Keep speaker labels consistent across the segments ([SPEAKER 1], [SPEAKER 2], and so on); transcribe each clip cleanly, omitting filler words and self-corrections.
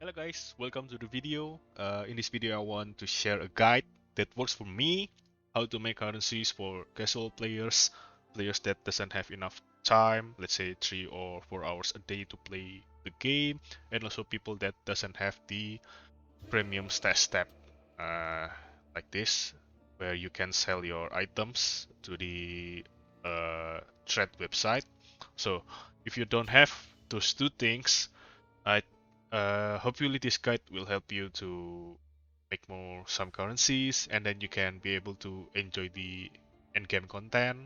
[SPEAKER 1] Hello guys, welcome to the video. In this video I want to share a guide that works for me, how to make currencies for casual players, players that doesn't have enough time, let's say 3 or 4 hours a day to play the game, and also people that doesn't have the premium stash step uh, like this, where you can sell your items to the trade website. So if you don't have those two things, I hopefully this guide will help you to make more some currencies, and then you can be able to enjoy the end-game content,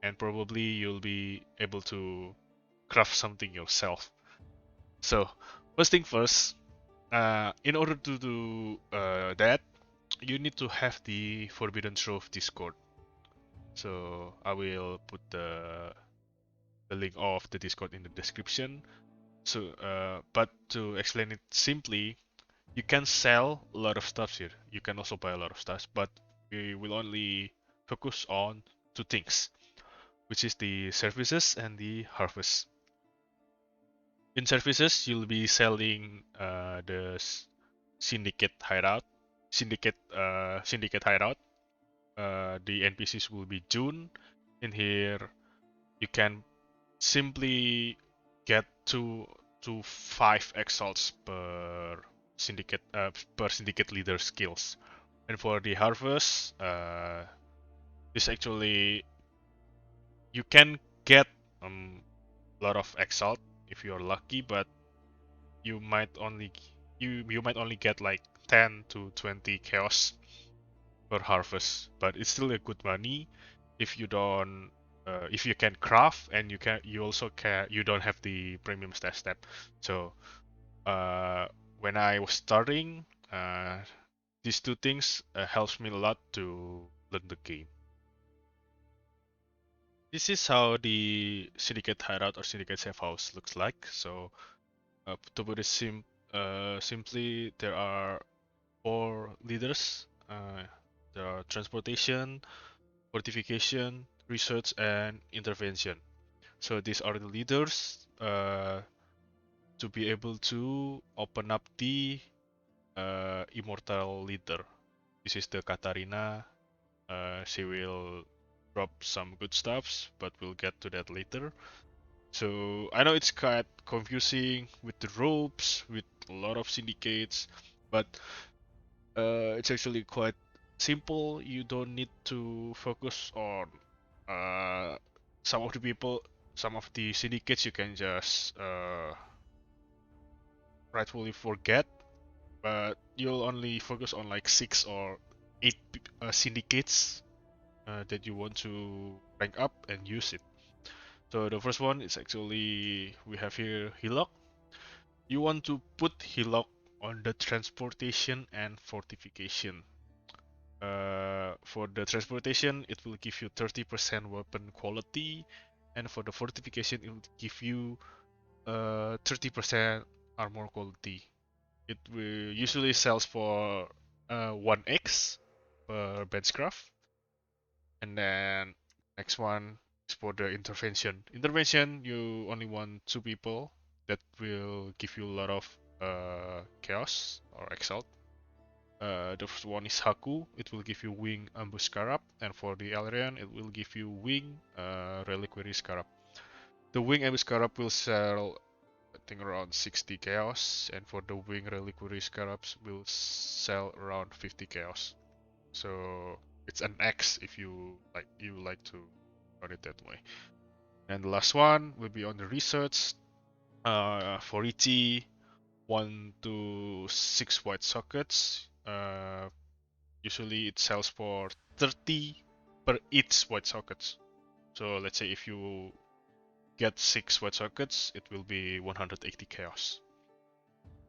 [SPEAKER 1] and probably you'll be able to craft something yourself. So first thing first, in order to do that, you need to have the Forbidden Trove Discord. So I will put the link of the Discord in the description. So, but to explain it simply, you can sell a lot of stuff here. You can also buy a lot of stuff, but we will only focus on two things, which is the services and the harvest. In services, you'll be selling the syndicate hideout, syndicate hideout. The NPCs will be June. In here, you can simply get 2 to 5 exalts per syndicate leader skills. And for the harvest, this actually you can get a lot of exalt if you're lucky, but you might only you might only get like 10 to 20 chaos per harvest, but it's still a good money if you don't if you can craft, and you also can you don't have the premium stash step. So when I was starting, these two things helps me a lot to learn the game. This is how the syndicate hideout or syndicate safe house looks like. So to put it simply, there are 4 leaders. There are transportation, fortification, research, and intervention. So these are the leaders to be able to open up the immortal leader. This is the Katarina. She will drop some good stuffs, but we'll get to that later. So I know it's quite confusing with the ropes, with a lot of syndicates, but it's actually quite simple. You don't need to focus on uh, some of the people, some of the syndicates you can just rightfully forget, but you'll only focus on like 6 or 8 syndicates that you want to rank up and use it. So the first one is actually we have here Hillock. You want to put Hillock on the transportation and fortification. For the transportation, it will give you 30% weapon quality, and for the fortification, it will give you 30% armor quality. It will usually sells for 1x per benchcraft, and then next one is for the intervention. Intervention, you only want 2 people. That will give you a lot of chaos or exalt. The first one is Haku. It will give you wing ambush scarab, and for the Alrian, it will give you wing reliquary scarab. The wing ambush scarab will sell, I think, around 60 chaos, and for the wing reliquary scarabs will sell around 50 chaos. So it's an X if you like to run it that way. And the last one will be on the research. For ET, 1 to 6 white sockets. Usually it sells for 30 per each white sockets. So let's say if you get 6 white sockets, it will be 180 chaos.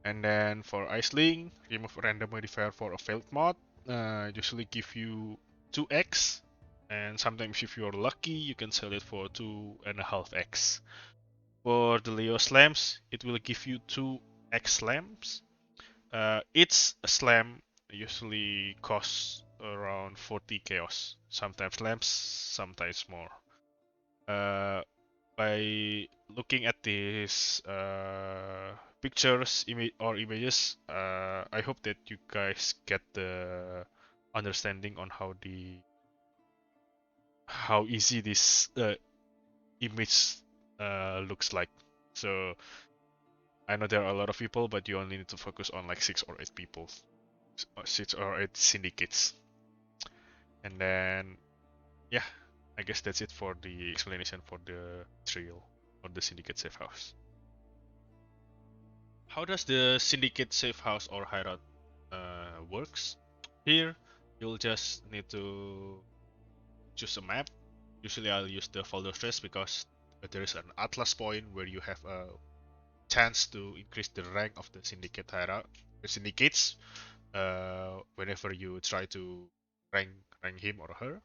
[SPEAKER 1] And then for Iceling, remove random modifier for a failed mod. Usually give you 2x, and sometimes if you're lucky, you can sell it for 2.5x. For the Leo slams, it will give you 2x slams. Each slam usually costs around 40 chaos, sometimes slams, sometimes more. By looking at this pictures or images, I hope that you guys get the understanding on how easy this image looks like. So I know there are a lot of people, but you only need to focus on like 6 or 8 people, 6 or 8 syndicates. And then yeah, I guess that's it for the explanation for the trail or the syndicate safe house. How does the syndicate safe house or hideout works? Here, you'll just need to choose a map. Usually I'll use the folder stress because there is an atlas point where you have a chance to increase the rank of the syndicate hideout, the syndicates, whenever you try to rank rank him or her.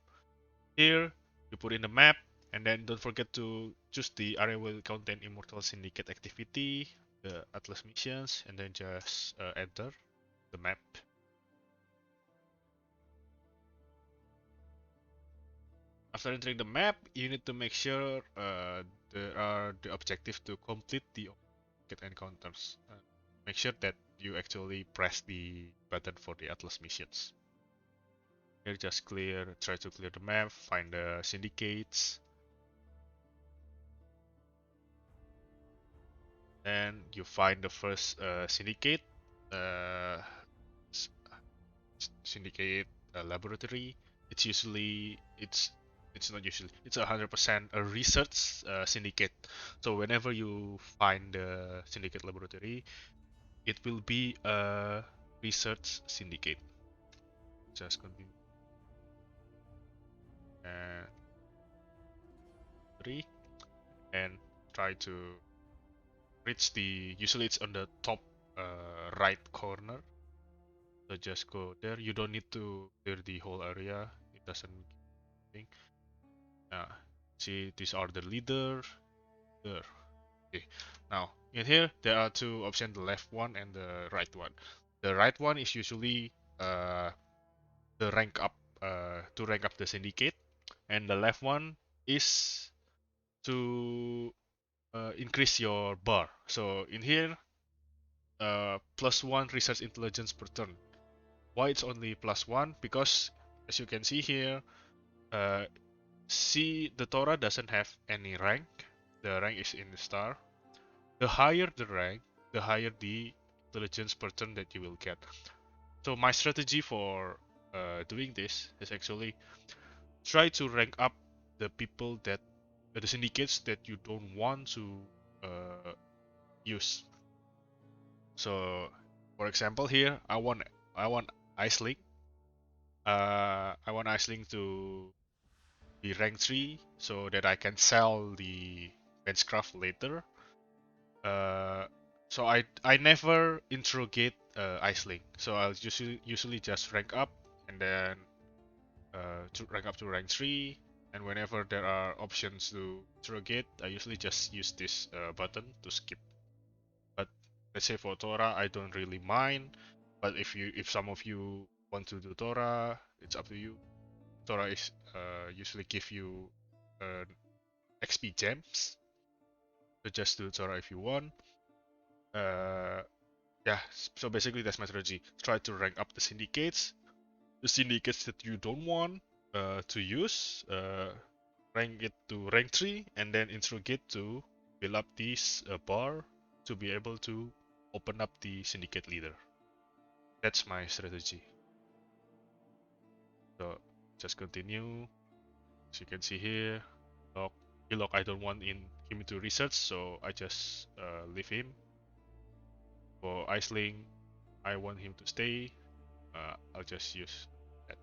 [SPEAKER 1] Here, you put in the map, and then don't forget to choose the area will contain Immortal Syndicate activity, the Atlas missions, and then just enter the map. After entering the map, you need to make sure there are the objective to complete the get encounters. Make sure that you actually press the button for the Atlas missions. Here, just try to clear the map, find the syndicates, and you find the first syndicate. Uh, Syndicate laboratory. It's usually it's not usually it's 100% a research syndicate. So whenever you find the syndicate laboratory, it will be a research syndicate. Just continue and three and try to reach the. Usually it's on the top right corner. So just go there. You don't need to clear the whole area. It doesn't. Think. See, these are the leader. There. Okay. Now, in here, there are two options, the left one and the right one. The right one is usually the rank up, to rank up the syndicate, and the left one is to increase your bar. So in here, +1 research intelligence per turn. Why it's only +1? Because as you can see here, uh, see the Torah doesn't have any rank. The rank is in the star. The higher the rank, the higher the intelligence per turn that you will get. So my strategy for doing this is actually try to rank up the people that the syndicates that you don't want to use. So for example here, I want Iceling. I want Iceling to be rank 3 so that I can sell the benchcraft later. Uh, so I never interrogate Iceling. So I'll usually just rank up and then to rank up to rank 3. And whenever there are options to interrogate, I usually just use this button to skip. But let's say for Tora, I don't really mind. But if some of you want to do Tora, it's up to you. Tora is usually give you XP gems. So just do Tora if you want. Uh, yeah, so basically that's my strategy. Try to rank up the syndicates that you don't want to use, rank it to rank 3, and then interrogate to build up this bar to be able to open up the syndicate leader. That's my strategy. So just continue. As you can see here, Hillock I don't want him to research, so I just leave him. For Iceling, I want him to stay. I'll just use that.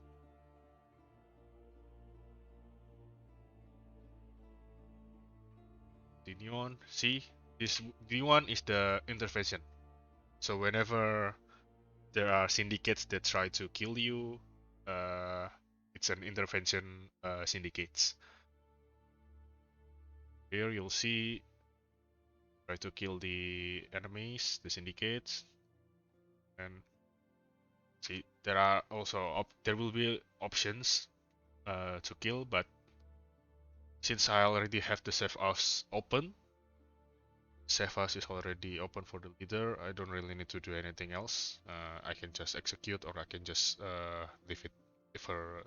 [SPEAKER 1] Continue on. See, this D1 is the intervention. So whenever there are syndicates that try to kill you, uh, it's an intervention syndicates. Here you'll see try to kill the enemies, the syndicates, and see there are also there will be options to kill, but since I already have the safe house open, save as is already open for the leader. I don't really need to do anything else. I can just execute or I can just leave it for.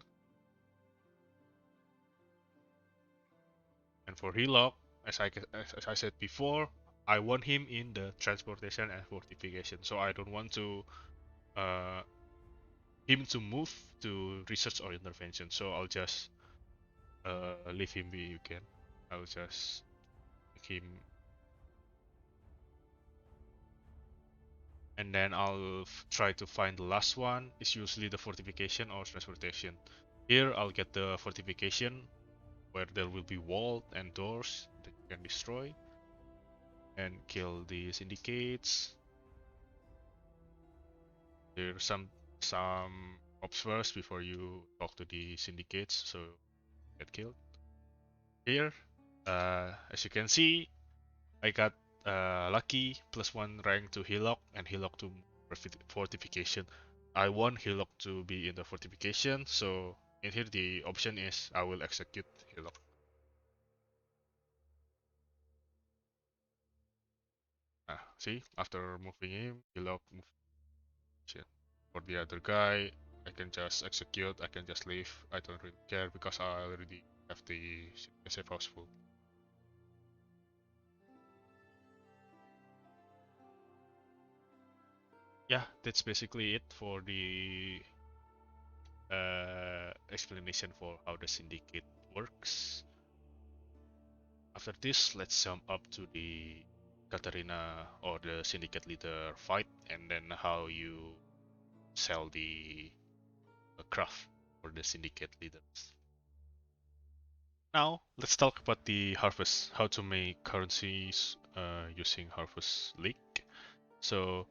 [SPEAKER 1] And for Hillock, as I said before, I want him in the transportation and fortification. So I don't want to uh, him to move to research or intervention. So I'll just leave him be again. I'll just make him, and then I'll try to find the last one. It's usually the fortification or transportation. Here I'll get the fortification where there will be wall and doors that you can destroy and kill the syndicates. There's some ops first before you talk to the syndicates, so get killed. Here, as you can see, I got lucky +1 rank to Hillock and Hillock to fortification. I want Hillock to be in the fortification, so in here the option is I will execute Hillock. See, after moving him, Hillock move. For the other guy, I can just execute, I can just leave. I don't really care because I already have the safe house full. Yeah, that's basically it for the explanation for how the syndicate works. After this, let's jump up to the Katarina or the syndicate leader fight, and then how you sell the craft for the syndicate leaders. Now, let's talk about the harvest, how to make currencies using Harvest League. So,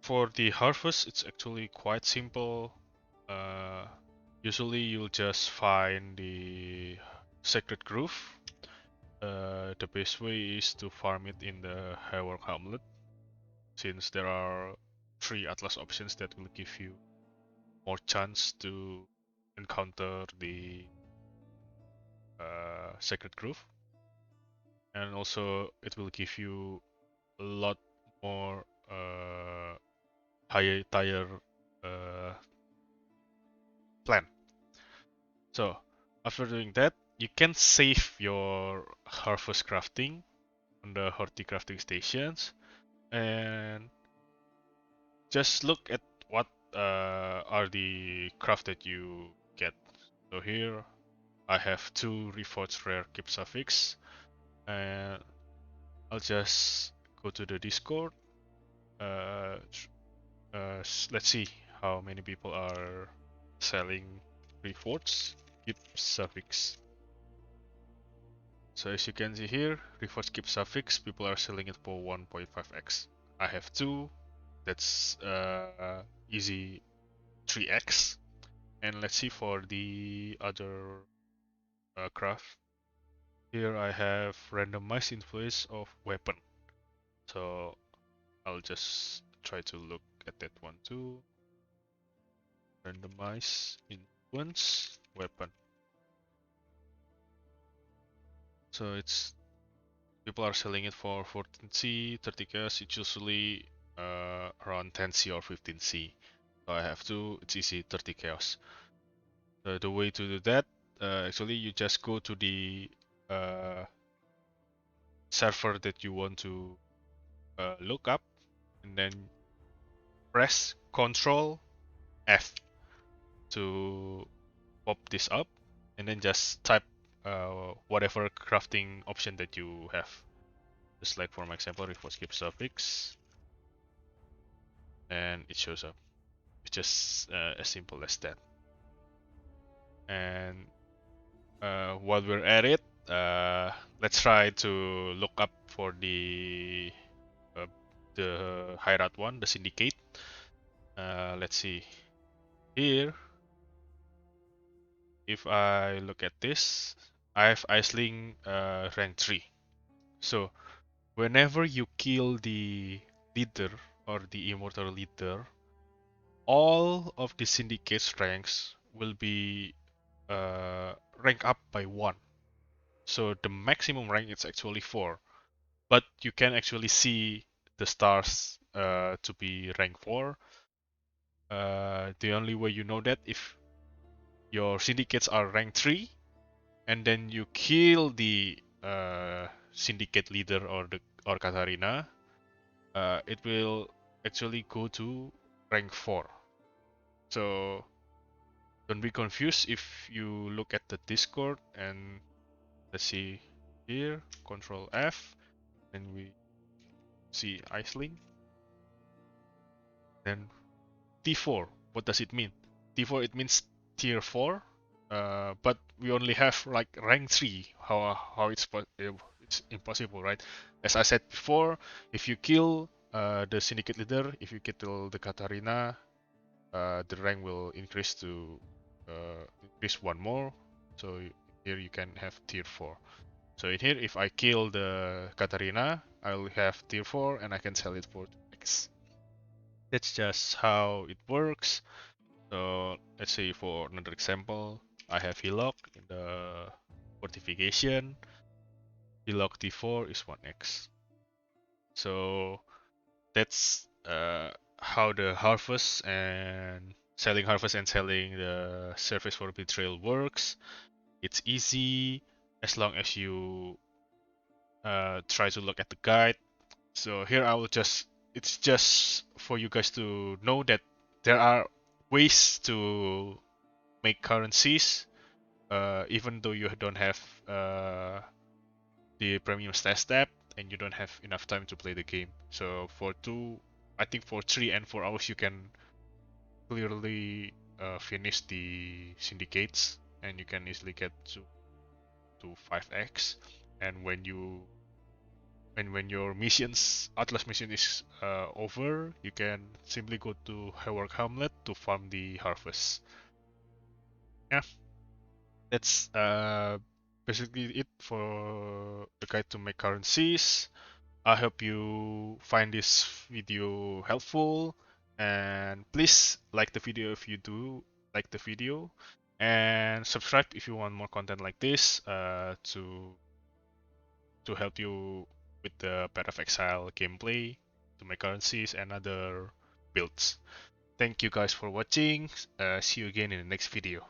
[SPEAKER 1] for the harvest, it's actually quite simple. Uh, Usually, you'll just find the Sacred Grove. The best way is to farm it in the Hayward Hamlet, since there are 3 Atlas options that will give you more chance to encounter the Sacred Grove, and also it will give you a lot more higher tier uh, plan. So after doing that, you can save your harvest crafting on the horticrafting stations and just look at what are the craft that you get. So here I have 2 reforged rare keep suffix, and I'll just go to the Discord. Uh, let's see how many people are selling reforged keep suffix. So as you can see here, reforged keep suffix, people are selling it for 1.5x. I have 2, that's easy 3x. And let's see for the other craft. Here I have randomized influence of weapon. So I'll just try to look at that one too. Randomize influence weapon. So it's people are selling it for 14C, 30k. It's usually around 10C or 15C. So I have 2. It's easy 30 chaos. The way to do that, actually, you just go to the server that you want to look up, and then press Control F to pop this up, and then just type whatever crafting option that you have. Just like for my example, it was skip suffix, and it shows up. It's just as simple as that. And while we're at it, let's try to look up for uh, the Hirat one, the Syndicate. Let's see here. If I look at this, I have Iceling rank 3. So whenever you kill the leader or the immortal leader, all of the syndicate's ranks will be rank up by 1. So the maximum rank is actually 4. but you can actually see the stars to be rank 4. The only way you know that if your syndicates are rank 3 and then you kill the syndicate leader or Katarina, it will actually go to rank 4. So don't be confused if you look at the Discord and let's see here, Control F, and we see Iceling. Then T4, what does it mean? T4 it means tier 4, but we only have like rank 3. How it's impossible, right? As I said before, if you kill the syndicate leader, if you kill the Katarina, the rank will increase one more. So here you can have tier 4. So in here, if I kill the Katarina, I'll have tier 4 and I can sell it for 2x. That's just how it works. So let's say for another example, I have Hillock in the fortification. Hillock T4 is 1x. So that's how the harvest and selling the service for betrayal works. It's easy as long as you try to look at the guide. So here it's just for you guys to know that there are ways to make currencies, even though you don't have the premium stat step and you don't have enough time to play the game. So I think for 3 and 4 hours you can clearly finish the syndicates and you can easily get to 5x. And when your Atlas mission is over, you can simply go to Heward Hamlet to farm the harvest. Yeah, that's basically it for the guide to make currencies. I hope you find this video helpful, and please like the video if you do like the video, and subscribe if you want more content like this to help you with the Path of Exile gameplay, to make currencies and other builds. Thank you guys for watching. See you again in the next video.